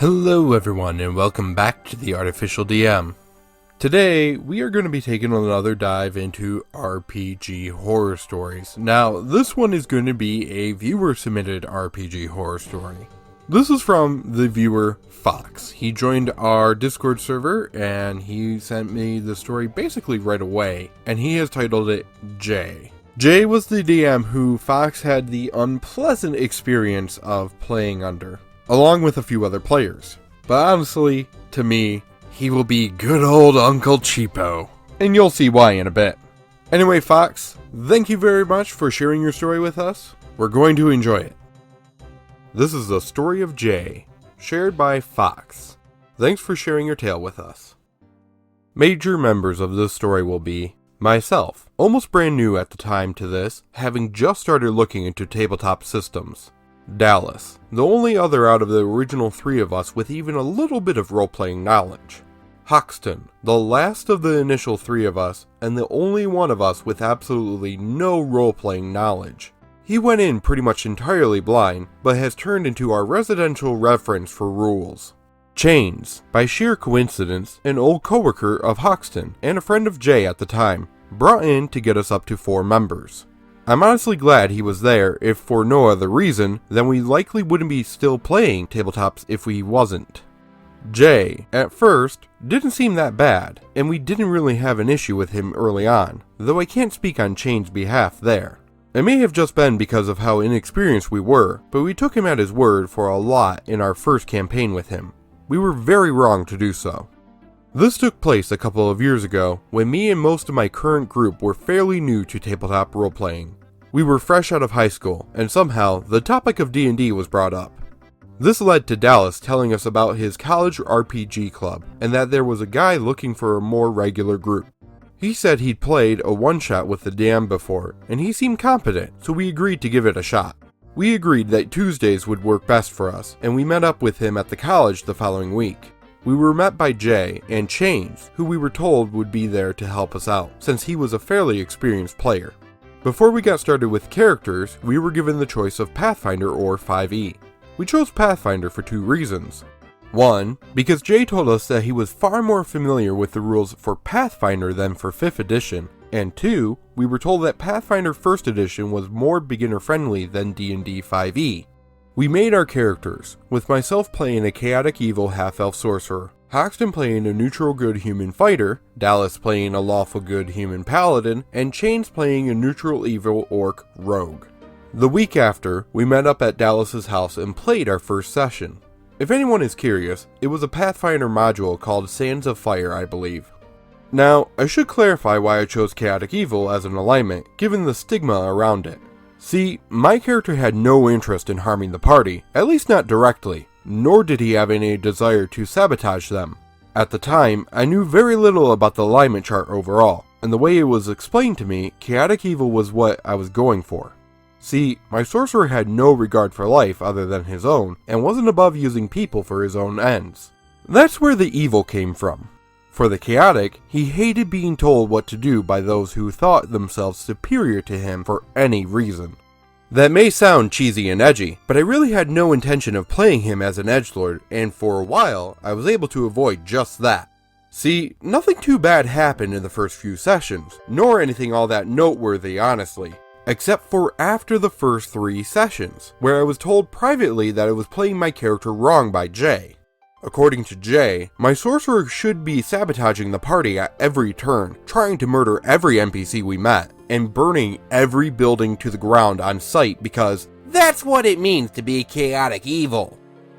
Hello everyone and welcome back to the Artificial DM. Today we are going to be taking another dive into RPG horror stories. Now this one is going to be a viewer submitted RPG horror story. This is from the viewer Fox. He joined our Discord server and he sent me the story basically right away, and he has titled it Jay. Jay was the DM who Fox had the unpleasant experience of playing under, along with a few other players. But honestly, to me, he will be good old Uncle Cheapo. And you'll see why in a bit. Anyway, Fox, thank you very much for sharing your story with us. We're going to enjoy it. This is the story of Jay, shared by Fox. Thanks for sharing your tale with us. Major members of this story will be myself, almost brand new at the time to this, having just started looking into tabletop systems. Dallas, the only other out of the original three of us with even a little bit of role-playing knowledge. Hoxton, the last of the initial three of us, and the only one of us with absolutely no role-playing knowledge. He went in pretty much entirely blind, but has turned into our residential reference for rules. Chains, by sheer coincidence, an old coworker of Hoxton and a friend of Jay at the time, brought in to get us up to 4 members. I'm honestly glad he was there, if for no other reason than we likely wouldn't be still playing tabletops if we wasn't. Jay, at first, didn't seem that bad, and we didn't really have an issue with him early on, though I can't speak on Chain's behalf there. It may have just been because of how inexperienced we were, but we took him at his word for a lot in our first campaign with him. We were very wrong to do so. This took place a couple of years ago, when me and most of my current group were fairly new to tabletop role-playing. We were fresh out of high school, and somehow the topic of D&D was brought up. This led to Dallas telling us about his college RPG club, and that there was a guy looking for a more regular group. He said he'd played a one-shot with the DM before, and he seemed competent, so we agreed to give it a shot. We agreed that Tuesdays would work best for us, and we met up with him at the college the following week. We were met by Jay and Chains, who we were told would be there to help us out, since he was a fairly experienced player. Before we got started with characters, we were given the choice of Pathfinder or 5e. We chose Pathfinder for 2 reasons. 1, because Jay told us that he was far more familiar with the rules for Pathfinder than for 5th edition, and 2, we were told that Pathfinder 1st edition was more beginner-friendly than D&D 5e. We made our characters, with myself playing a chaotic evil half-elf sorcerer, Hoxton playing a neutral good human fighter, Dallas playing a lawful good human paladin, and Chains playing a neutral evil orc rogue. The week after, we met up at Dallas's house and played our first session. If anyone is curious, it was a Pathfinder module called Sands of Fire, I believe. Now, I should clarify why I chose Chaotic Evil as an alignment, given the stigma around it. See, my character had no interest in harming the party, at least not directly, nor did he have any desire to sabotage them. At the time, I knew very little about the alignment chart overall, and the way it was explained to me, Chaotic Evil was what I was going for. See, my sorcerer had no regard for life other than his own, and wasn't above using people for his own ends. That's where the evil came from. For the chaotic, he hated being told what to do by those who thought themselves superior to him for any reason. That may sound cheesy and edgy, but I really had no intention of playing him as an edgelord, and for a while, I was able to avoid just that. See, nothing too bad happened in the first few sessions, nor anything all that noteworthy honestly. Except for after the first 3 sessions, where I was told privately that I was playing my character wrong by Jay. According to Jay, my sorcerer should be sabotaging the party at every turn, trying to murder every NPC we met, and burning every building to the ground on sight because that's what it means to be chaotic evil.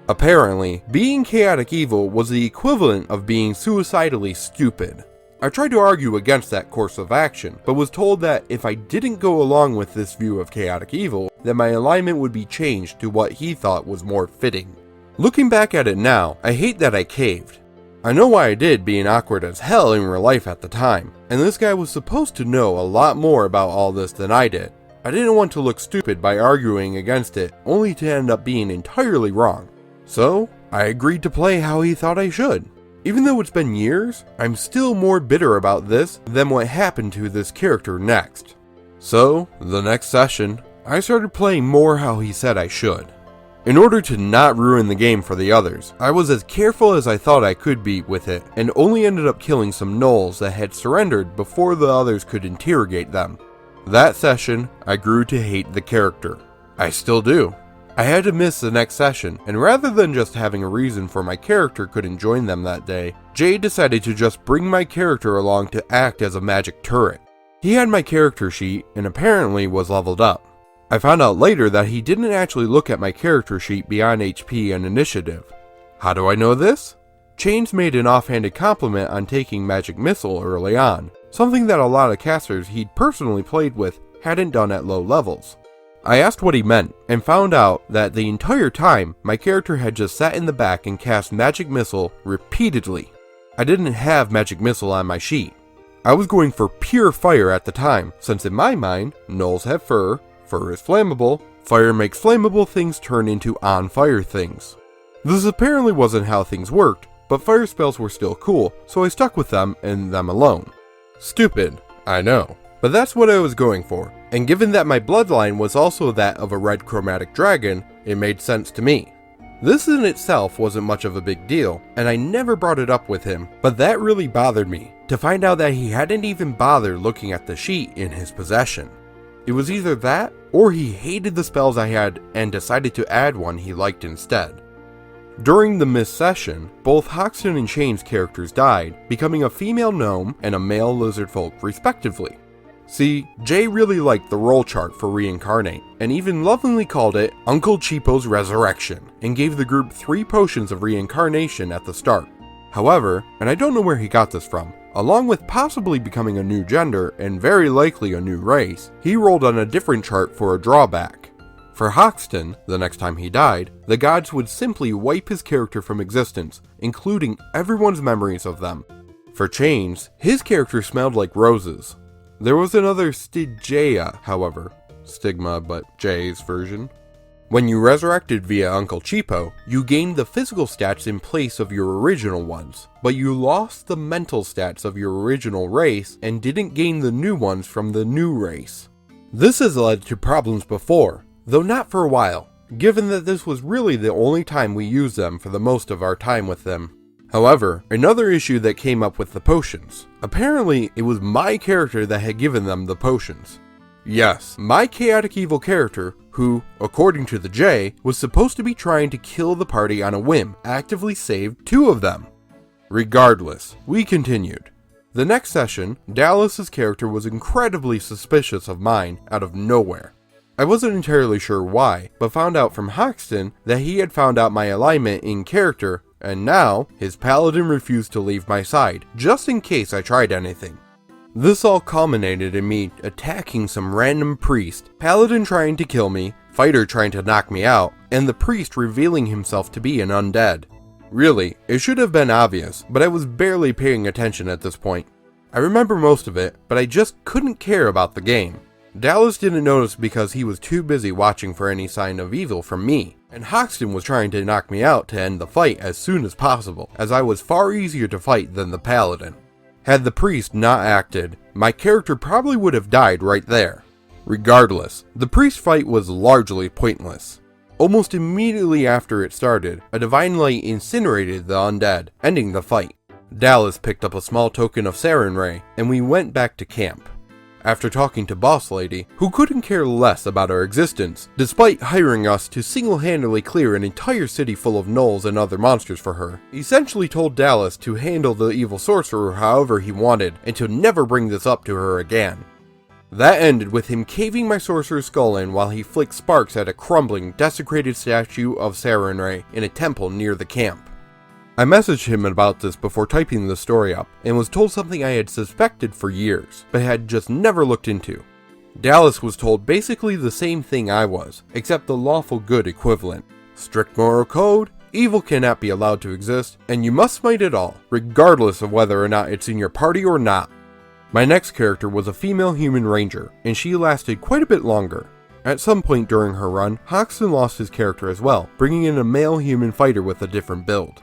Apparently, being chaotic evil was the equivalent of being suicidally stupid. I tried to argue against that course of action, but was told that if I didn't go along with this view of chaotic evil, then my alignment would be changed to what he thought was more fitting. Looking back at it now, I hate that I caved. I know why I did, being awkward as hell in real life at the time, and this guy was supposed to know a lot more about all this than I did. I didn't want to look stupid by arguing against it, only to end up being entirely wrong. So, I agreed to play how he thought I should. Even though it's been years, I'm still more bitter about this than what happened to this character next. So, the next session, I started playing more how he said I should. In order to not ruin the game for the others, I was as careful as I thought I could be with it, and only ended up killing some gnolls that had surrendered before the others could interrogate them. That session, I grew to hate the character. I still do. I had to miss the next session, and rather than just having a reason for my character couldn't join them that day, Jay decided to just bring my character along to act as a magic turret. He had my character sheet, and apparently was leveled up. I found out later that he didn't actually look at my character sheet beyond HP and initiative. How do I know this? Chains made an offhanded compliment on taking Magic Missile early on, something that a lot of casters he'd personally played with hadn't done at low levels. I asked what he meant, and found out that the entire time my character had just sat in the back and cast Magic Missile repeatedly. I didn't have Magic Missile on my sheet. I was going for pure fire at the time, since in my mind, gnolls have fur, fur is flammable, fire makes flammable things turn into on-fire things. This apparently wasn't how things worked, but fire spells were still cool, so I stuck with them and them alone. Stupid, I know, but that's what I was going for, and given that my bloodline was also that of a red chromatic dragon, it made sense to me. This in itself wasn't much of a big deal, and I never brought it up with him, but that really bothered me, to find out that he hadn't even bothered looking at the sheet in his possession. It was either that, or he hated the spells I had and decided to add one he liked instead. During the missed session, both Hoxton and Chain's characters died, becoming a female gnome and a male lizard folk respectively. See, Jay really liked the roll chart for reincarnate, and even lovingly called it Uncle Cheapo's Resurrection, and gave the group 3 potions of reincarnation at the start. However, and I don't know where he got this from, along with possibly becoming a new gender and very likely a new race, he rolled on a different chart for a drawback. For Hoxton, the next time he died, the gods would simply wipe his character from existence, including everyone's memories of them. For Chains, his character smelled like roses. There was another Stygia, however, stigma but Jay's version. When you resurrected via Uncle Cheapo, you gained the physical stats in place of your original ones, but you lost the mental stats of your original race and didn't gain the new ones from the new race. This has led to problems before, though not for a while, given that this was really the only time we used them for the most of our time with them. However, another issue that came up with the potions. Apparently, it was my character that had given them the potions. Yes, my chaotic evil character, who, according to the J, was supposed to be trying to kill the party on a whim, actively saved 2 of them. Regardless, we continued. The next session, Dallas's character was incredibly suspicious of mine out of nowhere. I wasn't entirely sure why, but found out from Hoxton that he had found out my alignment in character, and now his paladin refused to leave my side, just in case I tried anything. This all culminated in me attacking some random priest, paladin trying to kill me, fighter trying to knock me out, and the priest revealing himself to be an undead. Really, it should have been obvious, but I was barely paying attention at this point. I remember most of it, but I just couldn't care about the game. Dallas didn't notice because he was too busy watching for any sign of evil from me, and Hoxton was trying to knock me out to end the fight as soon as possible, as I was far easier to fight than the paladin. Had the priest not acted, my character probably would have died right there. Regardless, the priest fight was largely pointless. Almost immediately after it started, a divine light incinerated the undead, ending the fight. Dallas picked up a small token of Sarin Ray, and we went back to camp. After talking to Boss Lady, who couldn't care less about our existence, despite hiring us to single-handedly clear an entire city full of gnolls and other monsters for her, essentially told Dallas to handle the evil sorcerer however he wanted, and to never bring this up to her again. That ended with him caving my sorcerer's skull in while he flicked sparks at a crumbling, desecrated statue of Sarin Ray in a temple near the camp. I messaged him about this before typing the story up, and was told something I had suspected for years, but had just never looked into. Dallas was told basically the same thing I was, except the lawful good equivalent. Strict moral code, evil cannot be allowed to exist, and you must fight it all, regardless of whether or not it's in your party or not. My next character was a female human ranger, and she lasted quite a bit longer. At some point during her run, Hoxton lost his character as well, bringing in a male human fighter with a different build.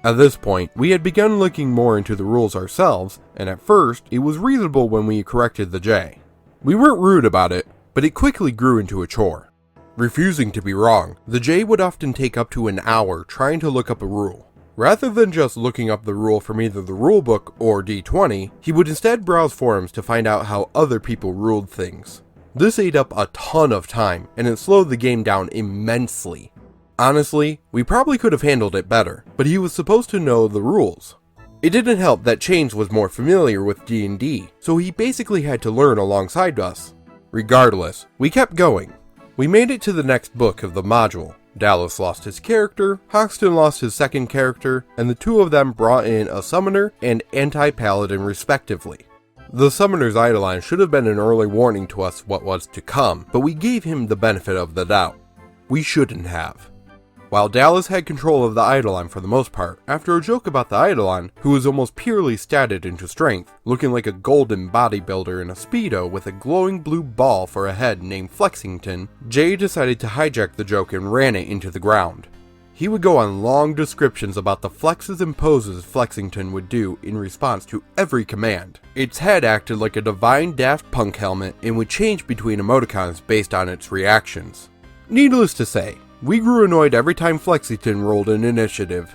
At this point, we had begun looking more into the rules ourselves, and at first, it was reasonable when we corrected the J. We weren't rude about it, but it quickly grew into a chore. Refusing to be wrong, the J would often take up to an hour trying to look up a rule. Rather than just looking up the rule from either the rulebook or D20, he would instead browse forums to find out how other people ruled things. This ate up a ton of time, and it slowed the game down immensely. Honestly, we probably could have handled it better, but he was supposed to know the rules. It didn't help that Chains was more familiar with D&D, so he basically had to learn alongside us. Regardless, we kept going. We made it to the next book of the module. Dallas lost his character, Hoxton lost his second character, and the two of them brought in a summoner and anti-paladin respectively. The summoner's Eidolon should have been an early warning to us what was to come, but we gave him the benefit of the doubt. We shouldn't have. While Dallas had control of the Eidolon for the most part, after a joke about the Eidolon, who was almost purely statted into strength, looking like a golden bodybuilder in a Speedo with a glowing blue ball for a head named Flexington, Jay decided to hijack the joke and ran it into the ground. He would go on long descriptions about the flexes and poses Flexington would do in response to every command. Its head acted like a divine Daft Punk helmet and would change between emoticons based on its reactions. Needless to say, we grew annoyed every time Flexington rolled an initiative.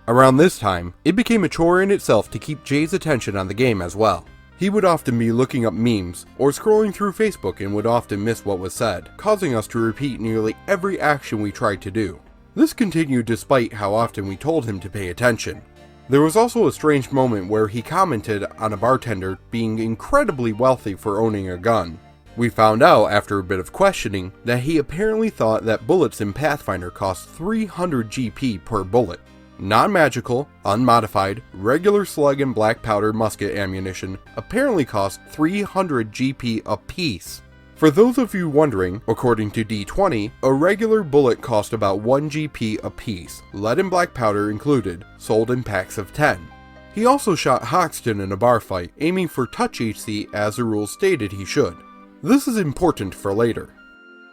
Around this time, it became a chore in itself to keep Jay's attention on the game as well. He would often be looking up memes, or scrolling through Facebook and would often miss what was said, causing us to repeat nearly every action we tried to do. This continued despite how often we told him to pay attention. There was also a strange moment where he commented on a bartender being incredibly wealthy for owning a gun. We found out after a bit of questioning that he apparently thought that bullets in Pathfinder cost 300 GP per bullet. Non-magical, unmodified, regular slug and black powder musket ammunition apparently cost 300 GP apiece. For those of you wondering, according to D20, a regular bullet cost about 1 GP apiece, lead and black powder included, sold in packs of 10. He also shot Hoxton in a bar fight, aiming for touch HC as the rules stated he should. This is important for later.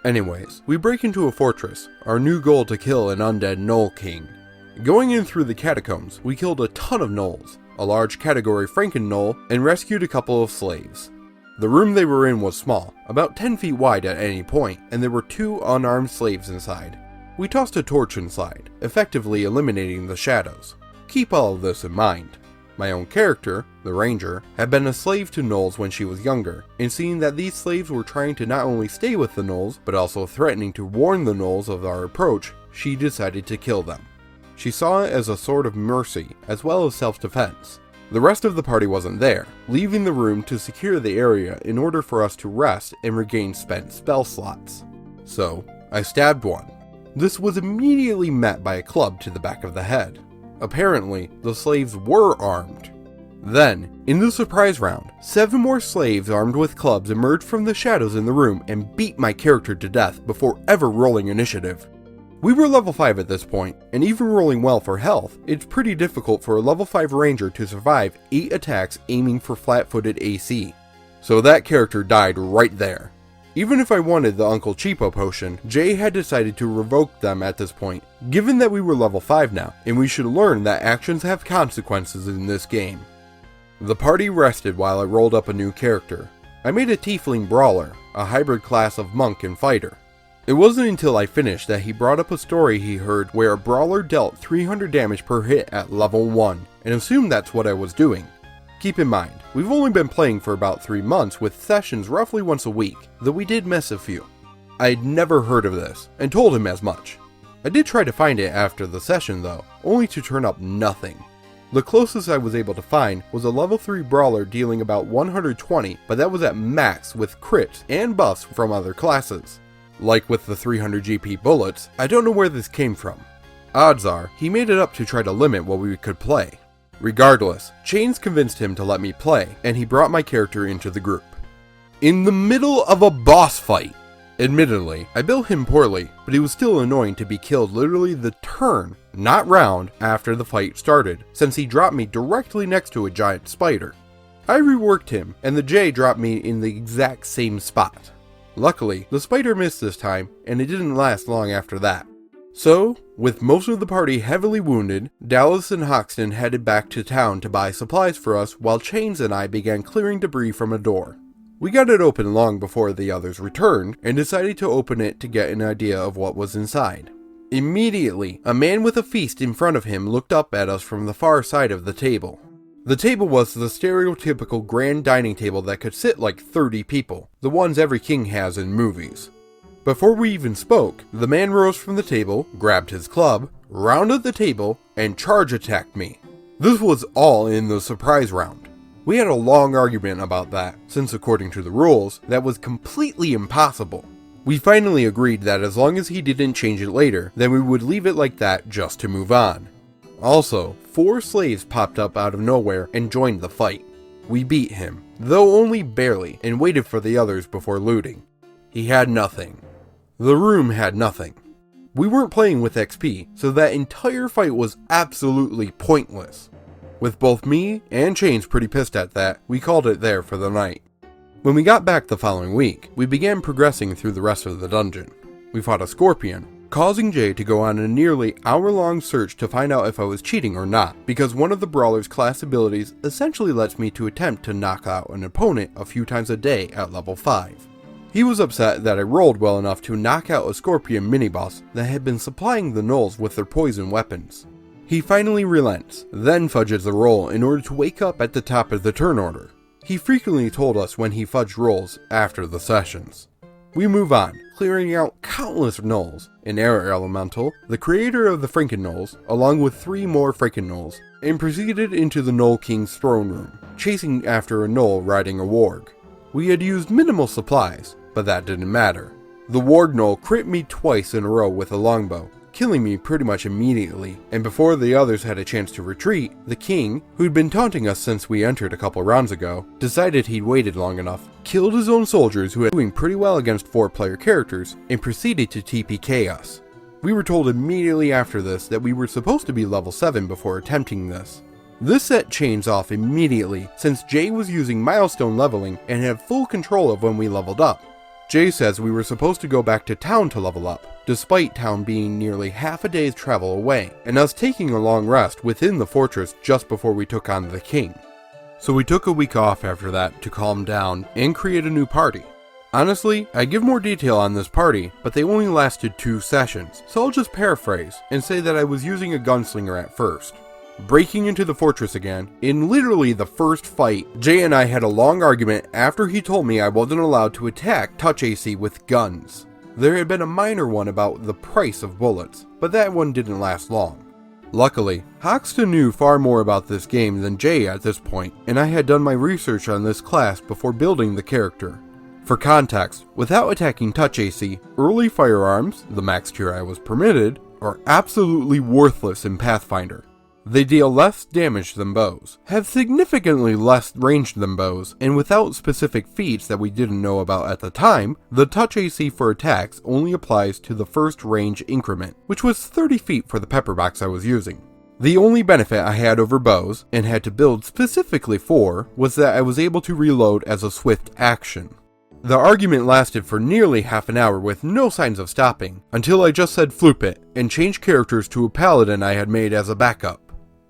Anyways, we break into a fortress, our new goal to kill an undead Gnoll King. Going in through the catacombs, we killed a ton of gnolls, a large category Franken Gnoll, and rescued a couple of slaves. The room they were in was small, about 10 feet wide at any point, and there were 2 unarmed slaves inside. We tossed a torch inside, effectively eliminating the shadows. Keep all of this in mind. My own character, the Ranger, had been a slave to gnolls when she was younger, and seeing that these slaves were trying to not only stay with the gnolls, but also threatening to warn the gnolls of our approach, she decided to kill them. She saw it as a sort of mercy, as well as self-defense. The rest of the party wasn't there, leaving the room to secure the area in order for us to rest and regain spent spell slots. So, I stabbed one. This was immediately met by a club to the back of the head. Apparently, the slaves were armed. Then, in the surprise round, 7 more slaves armed with clubs emerged from the shadows in the room and beat my character to death before ever rolling initiative. We were level 5 at this point, and even rolling well for health, it's pretty difficult for a level 5 ranger to survive 8 attacks aiming for flat-footed AC. So that character died right there. Even if I wanted the Uncle Cheapo potion, Jay had decided to revoke them at this point, given that we were level 5 now, and we should learn that actions have consequences in this game. The party rested while I rolled up a new character. I made a Tiefling Brawler, a hybrid class of monk and fighter. It wasn't until I finished that he brought up a story he heard where a brawler dealt 300 damage per hit at level 1, and assumed that's what I was doing. Keep in mind, we've only been playing for about 3 months with sessions roughly once a week, though we did miss a few. I had never heard of this, and told him as much. I did try to find it after the session though, only to turn up nothing. The closest I was able to find was a level 3 brawler dealing about 120, but that was at max with crits and buffs from other classes. Like with the 300 GP bullets, I don't know where this came from. Odds are, he made it up to try to limit what we could play. Regardless, Chains convinced him to let me play, and he brought my character into the group. In the middle of a boss fight! Admittedly, I built him poorly, but it was still annoying to be killed literally the turn, not round, after the fight started, since he dropped me directly next to a giant spider. I reworked him, and the J dropped me in the exact same spot. Luckily, the spider missed this time, and it didn't last long after that. So, with most of the party heavily wounded, Dallas and Hoxton headed back to town to buy supplies for us while Chains and I began clearing debris from a door. We got it open long before the others returned and decided to open it to get an idea of what was inside. Immediately, a man with a feast in front of him looked up at us from the far side of the table. The table was the stereotypical grand dining table that could sit like 30 people, the ones every king has in movies. Before we even spoke, the man rose from the table, grabbed his club, rounded the table, and charge attacked me. This was all in the surprise round. We had a long argument about that, since according to the rules, that was completely impossible. We finally agreed that as long as he didn't change it later, then we would leave it like that just to move on. Also, 4 slaves popped up out of nowhere and joined the fight. We beat him, though only barely, and waited for the others before looting. He had nothing. The room had nothing. We weren't playing with XP, so that entire fight was absolutely pointless. With both me and Chains pretty pissed at that, we called it there for the night. When we got back the following week, we began progressing through the rest of the dungeon. We fought a scorpion, causing Jay to go on a nearly hour-long search to find out if I was cheating or not, because one of the brawler's class abilities essentially lets me to attempt to knock out an opponent a few times a day at level 5. He was upset that I rolled well enough to knock out a scorpion mini-boss that had been supplying the gnolls with their poison weapons. He finally relents, then fudges the roll in order to wake up at the top of the turn order. He frequently told us when he fudged rolls after the sessions. We move on, clearing out countless gnolls, an air elemental, the creator of the Franken gnolls, along with 3 more Franken gnolls, and proceeded into the Gnoll King's throne room, chasing after a gnoll riding a warg. We had used minimal supplies, but that didn't matter. The warg gnoll crit me twice in a row with a longbow, killing me pretty much immediately, and before the others had a chance to retreat, the king, who'd been taunting us since we entered a couple rounds ago, decided he'd waited long enough, killed his own soldiers who were doing pretty well against 4-player characters, and proceeded to TPK us. We were told immediately after this that we were supposed to be level 7 before attempting this. This set Chains off immediately, since Jay was using milestone leveling and had full control of when we leveled up. Jay says we were supposed to go back to town to level up, despite town being nearly half a day's travel away, and us taking a long rest within the fortress just before we took on the king. So we took a week off after that to calm down and create a new party. Honestly, I give more detail on this party, but they only lasted 2 sessions, so I'll just paraphrase and say that I was using a gunslinger at first. Breaking into the fortress again, in literally the first fight, Jay and I had a long argument after he told me I wasn't allowed to attack touch AC with guns. There had been a minor one about the price of bullets, but that one didn't last long. Luckily, Hoxton knew far more about this game than Jay at this point, and I had done my research on this class before building the character. For context, without attacking touch AC, early firearms, the max tier I was permitted, are absolutely worthless in Pathfinder. They deal less damage than bows, have significantly less range than bows, and without specific feats that we didn't know about at the time, the touch AC for attacks only applies to the first range increment, which was 30 feet for the pepper box I was using. The only benefit I had over bows, and had to build specifically for, was that I was able to reload as a swift action. The argument lasted for nearly half an hour with no signs of stopping, until I just said floop it, and changed characters to a paladin I had made as a backup.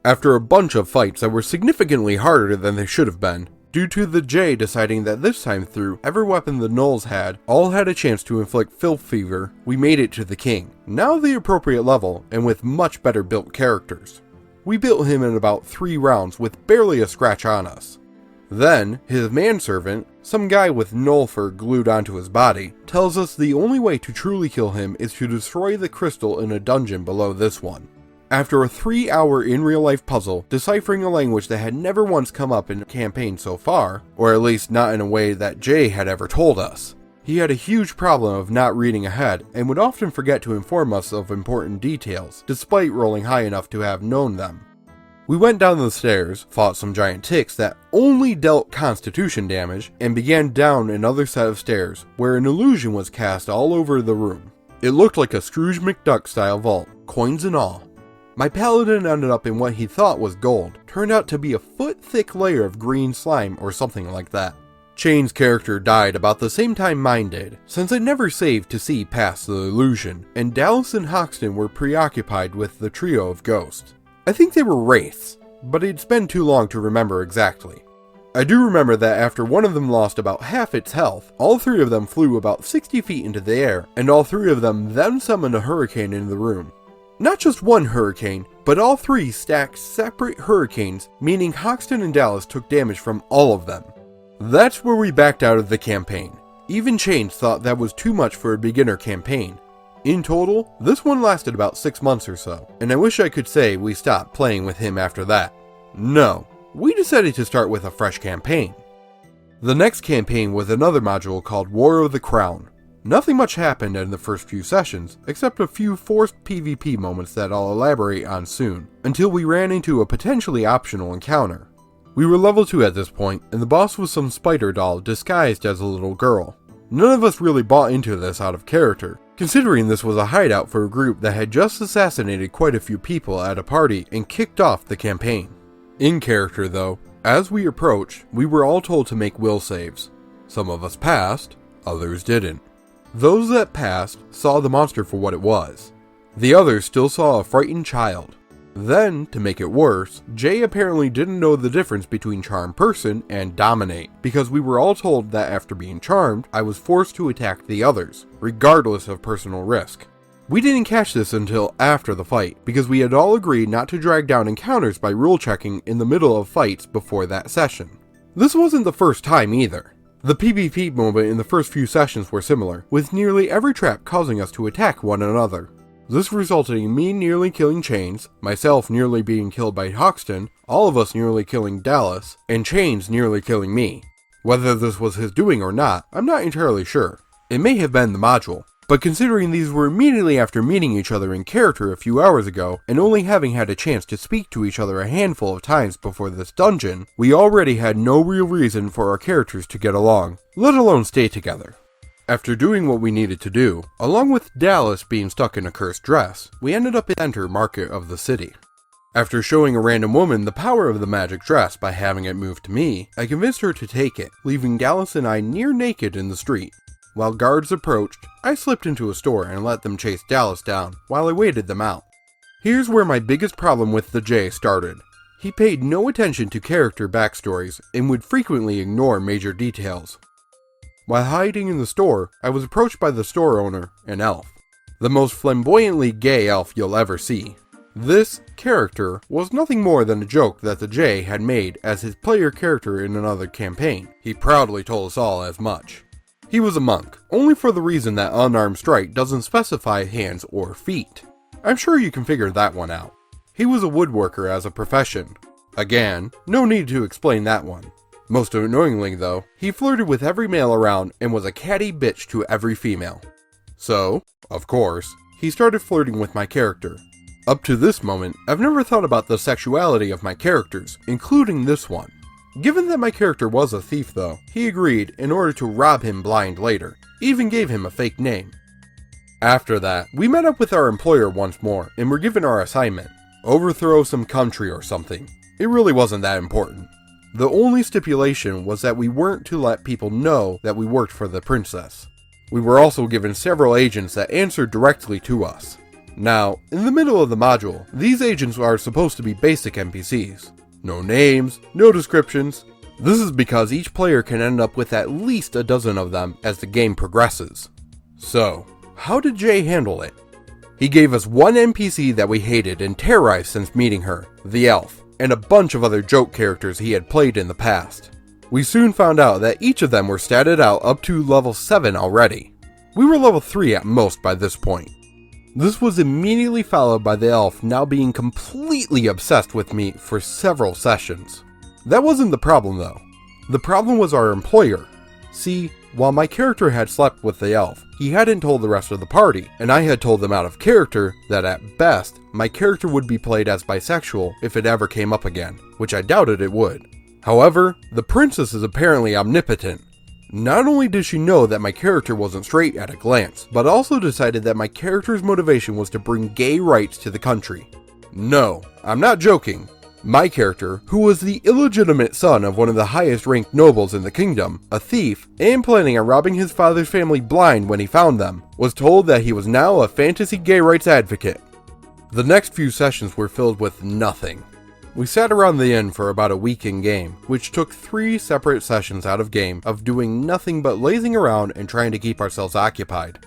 After a bunch of fights that were significantly harder than they should have been, due to the J deciding that this time through, every weapon the gnolls had, all had a chance to inflict filth fever, we made it to the king, now the appropriate level, and with much better built characters. We built him in about 3 rounds with barely a scratch on us. Then, his manservant, some guy with gnoll fur glued onto his body, tells us the only way to truly kill him is to destroy the crystal in a dungeon below this one. After a 3-hour in-real-life puzzle, deciphering a language that had never once come up in a campaign so far, or at least not in a way that Jay had ever told us, he had a huge problem of not reading ahead and would often forget to inform us of important details, despite rolling high enough to have known them. We went down the stairs, fought some giant ticks that only dealt constitution damage, and began down another set of stairs, where an illusion was cast all over the room. It looked like a Scrooge McDuck style vault, coins and all. My paladin ended up in what he thought was gold, turned out to be a foot-thick layer of green slime or something like that. Chain's character died about the same time mine did, since I never saved to see past the illusion, and Dallas and Hoxton were preoccupied with the trio of ghosts. I think they were wraiths, but it's been too long to remember exactly. I do remember that after one of them lost about half its health, all three of them flew about 60 feet into the air, and all three of them then summoned a hurricane into the room. Not just one hurricane, but all three stacked separate hurricanes, meaning Hoxton and Dallas took damage from all of them. That's where we backed out of the campaign. Even Chains thought that was too much for a beginner campaign. In total, this one lasted about 6 months or so, and I wish I could say we stopped playing with him after that. No, we decided to start with a fresh campaign. The next campaign was another module called War of the Crown. Nothing much happened in the first few sessions, except a few forced PvP moments that I'll elaborate on soon, until we ran into a potentially optional encounter. We were level 2 at this point, and the boss was some spider doll disguised as a little girl. None of us really bought into this out of character, considering this was a hideout for a group that had just assassinated quite a few people at a party and kicked off the campaign. In character though, as we approached, we were all told to make will saves. Some of us passed, others didn't. Those that passed saw the monster for what it was. The others still saw a frightened child. Then, to make it worse, Jay apparently didn't know the difference between charm person and dominate, because we were all told that after being charmed, I was forced to attack the others, regardless of personal risk. We didn't catch this until after the fight, because we had all agreed not to drag down encounters by rule checking in the middle of fights before that session. This wasn't the first time either. The PvP moment in the first few sessions were similar, with nearly every trap causing us to attack one another. This resulted in me nearly killing Chains, myself nearly being killed by Hoxton, all of us nearly killing Dallas, and Chains nearly killing me. Whether this was his doing or not, I'm not entirely sure. It may have been the module, but considering these were immediately after meeting each other in character a few hours ago, and only having had a chance to speak to each other a handful of times before this dungeon, we already had no real reason for our characters to get along, let alone stay together. After doing what we needed to do, along with Dallas being stuck in a cursed dress, we ended up in the center market of the city. After showing a random woman the power of the magic dress by having it moved to me, I convinced her to take it, leaving Dallas and I near naked in the street. While guards approached, I slipped into a store and let them chase Dallas down while I waited them out. Here's where my biggest problem with the J started. He paid no attention to character backstories and would frequently ignore major details. While hiding in the store, I was approached by the store owner, an elf. The most flamboyantly gay elf you'll ever see. This character was nothing more than a joke that the J had made as his player character in another campaign. He proudly told us all as much. He was a monk, only for the reason that unarmed strike doesn't specify hands or feet. I'm sure you can figure that one out. He was a woodworker as a profession. Again, no need to explain that one. Most annoyingly though, he flirted with every male around and was a catty bitch to every female. So, of course, he started flirting with my character. Up to this moment, I've never thought about the sexuality of my characters, including this one. Given that my character was a thief though, he agreed in order to rob him blind later, even gave him a fake name. After that, we met up with our employer once more and were given our assignment. Overthrow some country or something. It really wasn't that important. The only stipulation was that we weren't to let people know that we worked for the princess. We were also given several agents that answered directly to us. Now, in the middle of the module, these agents are supposed to be basic NPCs. No names, no descriptions. This is because each player can end up with at least a dozen of them as the game progresses. So, how did Jay handle it? He gave us one NPC that we hated and terrorized since meeting her, the elf, and a bunch of other joke characters he had played in the past. We soon found out that each of them were statted out up to level 7 already. We were level 3 at most by this point. This was immediately followed by the elf now being completely obsessed with me for several sessions. That wasn't the problem though. The problem was our employer. See, while my character had slept with the elf, he hadn't told the rest of the party, and I had told them out of character that at best, my character would be played as bisexual if it ever came up again, which I doubted it would. However, the princess is apparently omnipotent. Not only did she know that my character wasn't straight at a glance, but also decided that my character's motivation was to bring gay rights to the country. No, I'm not joking. My character, who was the illegitimate son of one of the highest ranked nobles in the kingdom, a thief, and planning on robbing his father's family blind when he found them, was told that he was now a fantasy gay rights advocate. The next few sessions were filled with nothing. We sat around the inn for about a week in game, which took 3 separate sessions out of game of doing nothing but lazing around and trying to keep ourselves occupied.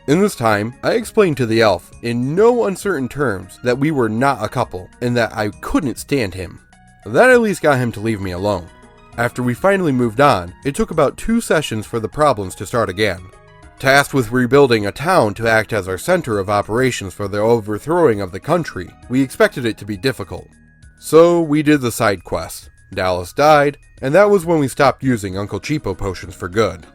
In this time, I explained to the elf, in no uncertain terms, that we were not a couple, and that I couldn't stand him. That at least got him to leave me alone. After we finally moved on, it took about 2 sessions for the problems to start again. Tasked with rebuilding a town to act as our center of operations for the overthrowing of the country, we expected it to be difficult. So we did the side quest. Dallas died, and that was when we stopped using Uncle Cheapo potions for good.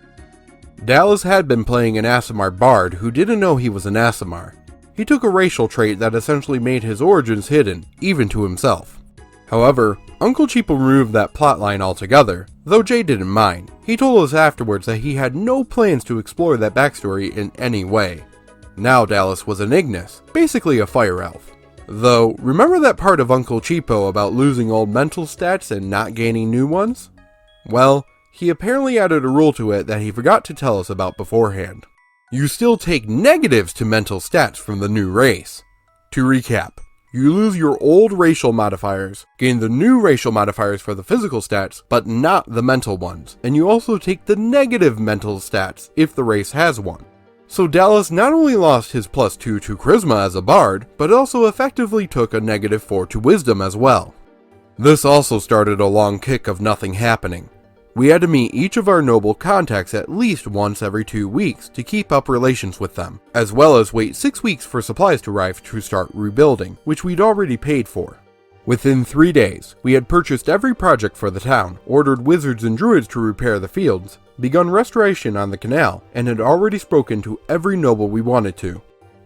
Dallas had been playing an Aasimar bard who didn't know he was an Aasimar. He took a racial trait that essentially made his origins hidden, even to himself. However, Uncle Cheapo removed that plotline altogether, though Jay didn't mind. He told us afterwards that he had no plans to explore that backstory in any way. Now Dallas was an Ignis, basically a fire elf. Though, remember that part of Uncle Cheapo about losing old mental stats and not gaining new ones? Well, he apparently added a rule to it that he forgot to tell us about beforehand. You still take negatives to mental stats from the new race. To recap, you lose your old racial modifiers, gain the new racial modifiers for the physical stats, but not the mental ones, and you also take the negative mental stats if the race has one. So Dallas not only lost his +2 to Charisma as a bard, but also effectively took a -4 to Wisdom as well. This also started a long kick of nothing happening. We had to meet each of our noble contacts at least once every 2 weeks to keep up relations with them, as well as wait 6 weeks for supplies to arrive to start rebuilding, which we'd already paid for. Within 3 days, we had purchased every project for the town, ordered wizards and druids to repair the fields, begun restoration on the canal, and had already spoken to every noble we wanted to.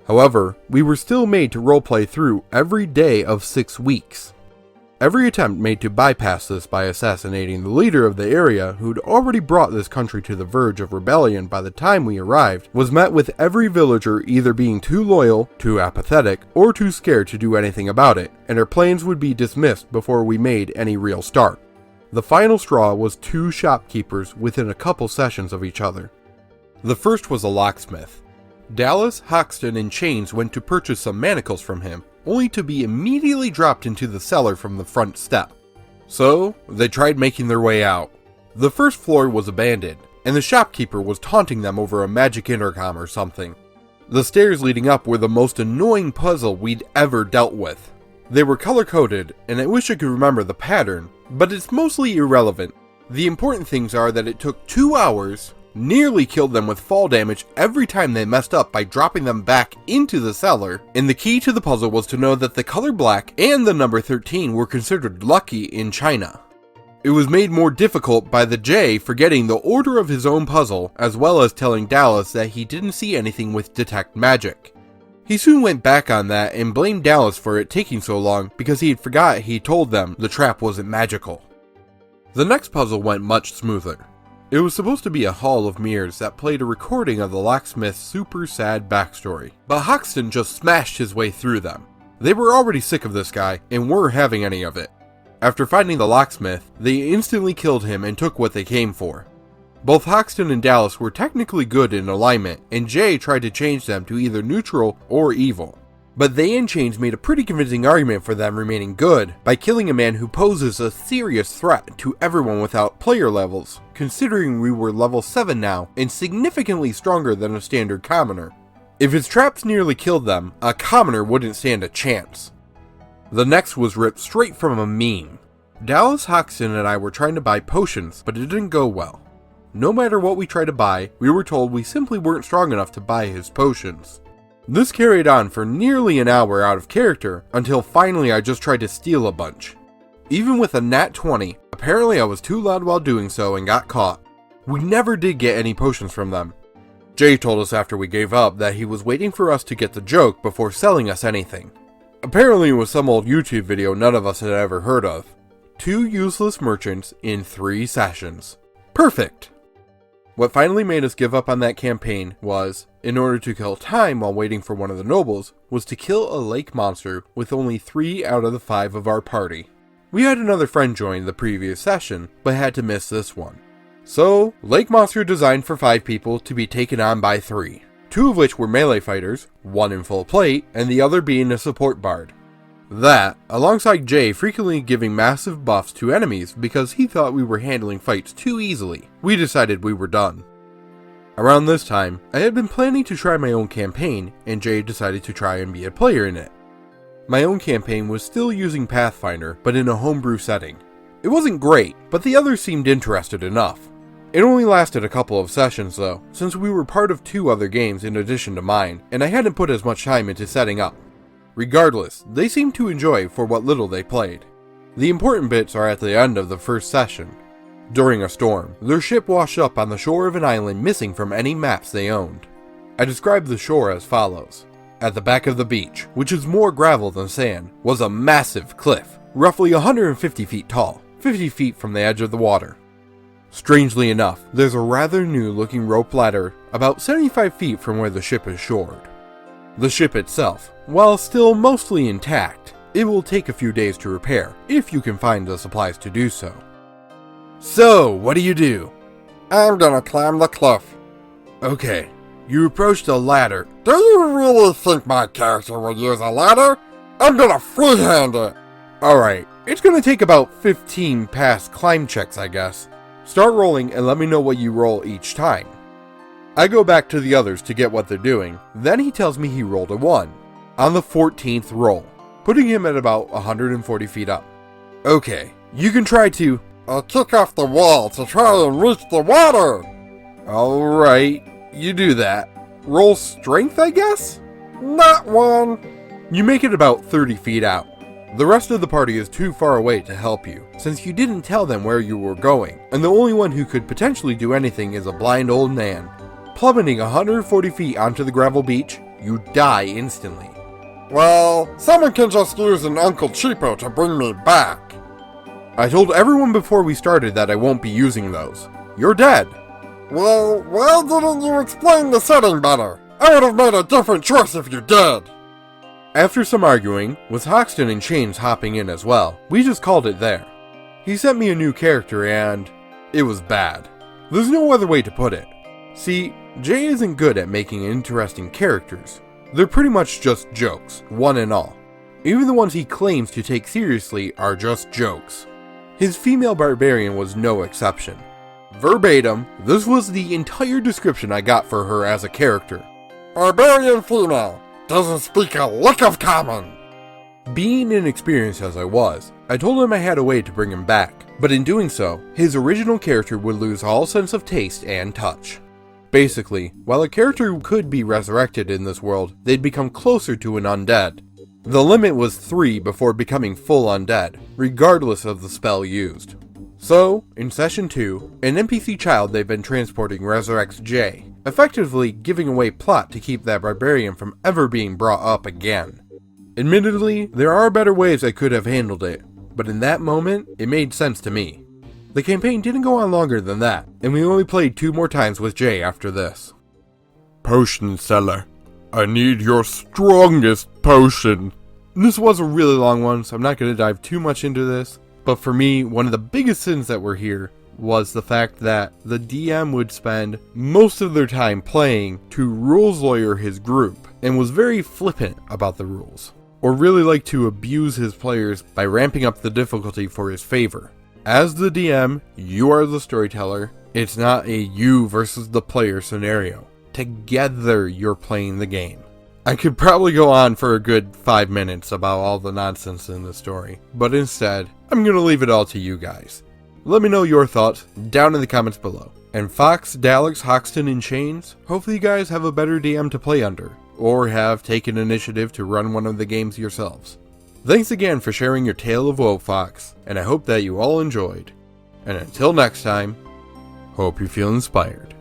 However, we were still made to roleplay through every day of 6 weeks. Every attempt made to bypass this by assassinating the leader of the area who'd already brought this country to the verge of rebellion by the time we arrived was met with every villager either being too loyal, too apathetic, or too scared to do anything about it, and our plans would be dismissed before we made any real start. The final straw was 2 shopkeepers within a couple sessions of each other. The first was a locksmith. Dallas, Hoxton, and Chains went to purchase some manacles from him, only to be immediately dropped into the cellar from the front step. So, they tried making their way out. The first floor was abandoned, and the shopkeeper was taunting them over a magic intercom or something. The stairs leading up were the most annoying puzzle we'd ever dealt with. They were color-coded, and I wish I could remember the pattern, but it's mostly irrelevant. The important things are that it took 2 hours, nearly killed them with fall damage every time they messed up by dropping them back into the cellar, and the key to the puzzle was to know that the color black and the number 13 were considered lucky in China. It was made more difficult by the J forgetting the order of his own puzzle, as well as telling Dallas that he didn't see anything with detect magic. He soon went back on that and blamed Dallas for it taking so long because he had forgot he told them the trap wasn't magical. The next puzzle went much smoother. It was supposed to be a hall of mirrors that played a recording of the locksmith's super sad backstory, but Hoxton just smashed his way through them. They were already sick of this guy and weren't having any of it. After finding the locksmith, they instantly killed him and took what they came for. Both Hoxton and Dallas were technically good in alignment, and Jay tried to change them to either neutral or evil. But they and Chains made a pretty convincing argument for them remaining good by killing a man who poses a serious threat to everyone without player levels, considering we were level 7 now and significantly stronger than a standard commoner. If his traps nearly killed them, a commoner wouldn't stand a chance. The next was ripped straight from a meme. Dallas, Hoxton, and I were trying to buy potions, but it didn't go well. No matter what we tried to buy, we were told we simply weren't strong enough to buy his potions. This carried on for nearly an hour out of character, until finally I just tried to steal a bunch. Even with a nat 20, apparently I was too loud while doing so and got caught. We never did get any potions from them. Jay told us after we gave up that he was waiting for us to get the joke before selling us anything. Apparently it was some old YouTube video none of us had ever heard of. 2 useless merchants in 3 sessions. Perfect! What finally made us give up on that campaign was, in order to kill time while waiting for one of the nobles, was to kill a lake monster with only 3 out of the 5 of our party. We had another friend join the previous session, but had to miss this one. So, lake monster designed for 5 people to be taken on by 3. 2 of which were melee fighters, 1 in full plate, and the other being a support bard. That, alongside Jay frequently giving massive buffs to enemies because he thought we were handling fights too easily, we decided we were done. Around this time, I had been planning to try my own campaign, and Jay decided to try and be a player in it. My own campaign was still using Pathfinder, but in a homebrew setting. It wasn't great, but the others seemed interested enough. It only lasted a couple of sessions though, since we were part of 2 other games in addition to mine, and I hadn't put as much time into setting up. Regardless, they seemed to enjoy for what little they played. The important bits are at the end of the first session. During a storm, their ship washed up on the shore of an island missing from any maps they owned. I described the shore as follows. At the back of the beach, which is more gravel than sand, was a massive cliff, roughly 150 feet tall, 50 feet from the edge of the water. Strangely enough, there's a rather new looking rope ladder about 75 feet from where the ship is shored. The ship itself, while still mostly intact, it will take a few days to repair, if you can find the supplies to do so. So, what do? I'm gonna climb the cliff. Okay, you approach the ladder. Do you really think my character would use a ladder? I'm gonna freehand it. Alright, it's gonna take about 15 pass climb checks, I guess. Start rolling and let me know what you roll each time. I go back to the others to get what they're doing, then he tells me he rolled a 1 on the 14th roll, putting him at about 140 feet up. Okay, you can try to... I'll kick off the wall to try and reach the water. Alright, you do that. Roll strength, I guess? Not 1. You make it about 30 feet out. The rest of the party is too far away to help you, since you didn't tell them where you were going, and the only one who could potentially do anything is a blind old man. Plummeting 140 feet onto the gravel beach, you die instantly. Well, someone can just use an Uncle Cheapo to bring me back. I told everyone before we started that I won't be using those. You're dead. Well, why didn't you explain the setting better? I would have made a different choice if you did. After some arguing, with Hoxton and Chains hopping in as well, we just called it there. He sent me a new character and... it was bad. There's no other way to put it. See, Jay isn't good at making interesting characters. They're pretty much just jokes, one and all. Even the ones he claims to take seriously are just jokes. His female barbarian was no exception. Verbatim, this was the entire description I got for her as a character. Barbarian female, doesn't speak a lick of common. Being inexperienced as I was, I told him I had a way to bring him back, but in doing so, his original character would lose all sense of taste and touch. Basically, while a character could be resurrected in this world, they'd become closer to an undead. The limit was 3 before becoming full undead, regardless of the spell used. So, in Session 2, an NPC child they've been transporting resurrects Jay, effectively giving away plot to keep that barbarian from ever being brought up again. Admittedly, there are better ways I could have handled it, but in that moment, it made sense to me. The campaign didn't go on longer than that, and we only played 2 more times with Jay after this. Potion seller, I need your strongest potion. This was a really long one, so I'm not going to dive too much into this, but for me, one of the biggest sins that were here was the fact that the DM would spend most of their time playing to rules lawyer his group, and was very flippant about the rules, or really liked to abuse his players by ramping up the difficulty for his favor. As the DM, you are the storyteller. It's not a you versus the player scenario. Together, you're playing the game. I could probably go on for a good 5 minutes about all the nonsense in the story, but instead, I'm going to leave it all to you guys. Let me know your thoughts down in the comments below. And Fox, Daleks, Hoxton, and Chains, hopefully you guys have a better DM to play under, or have taken initiative to run one of the games yourselves. Thanks again for sharing your tale of woe, Fox, and I hope that you all enjoyed. And until next time, hope you feel inspired.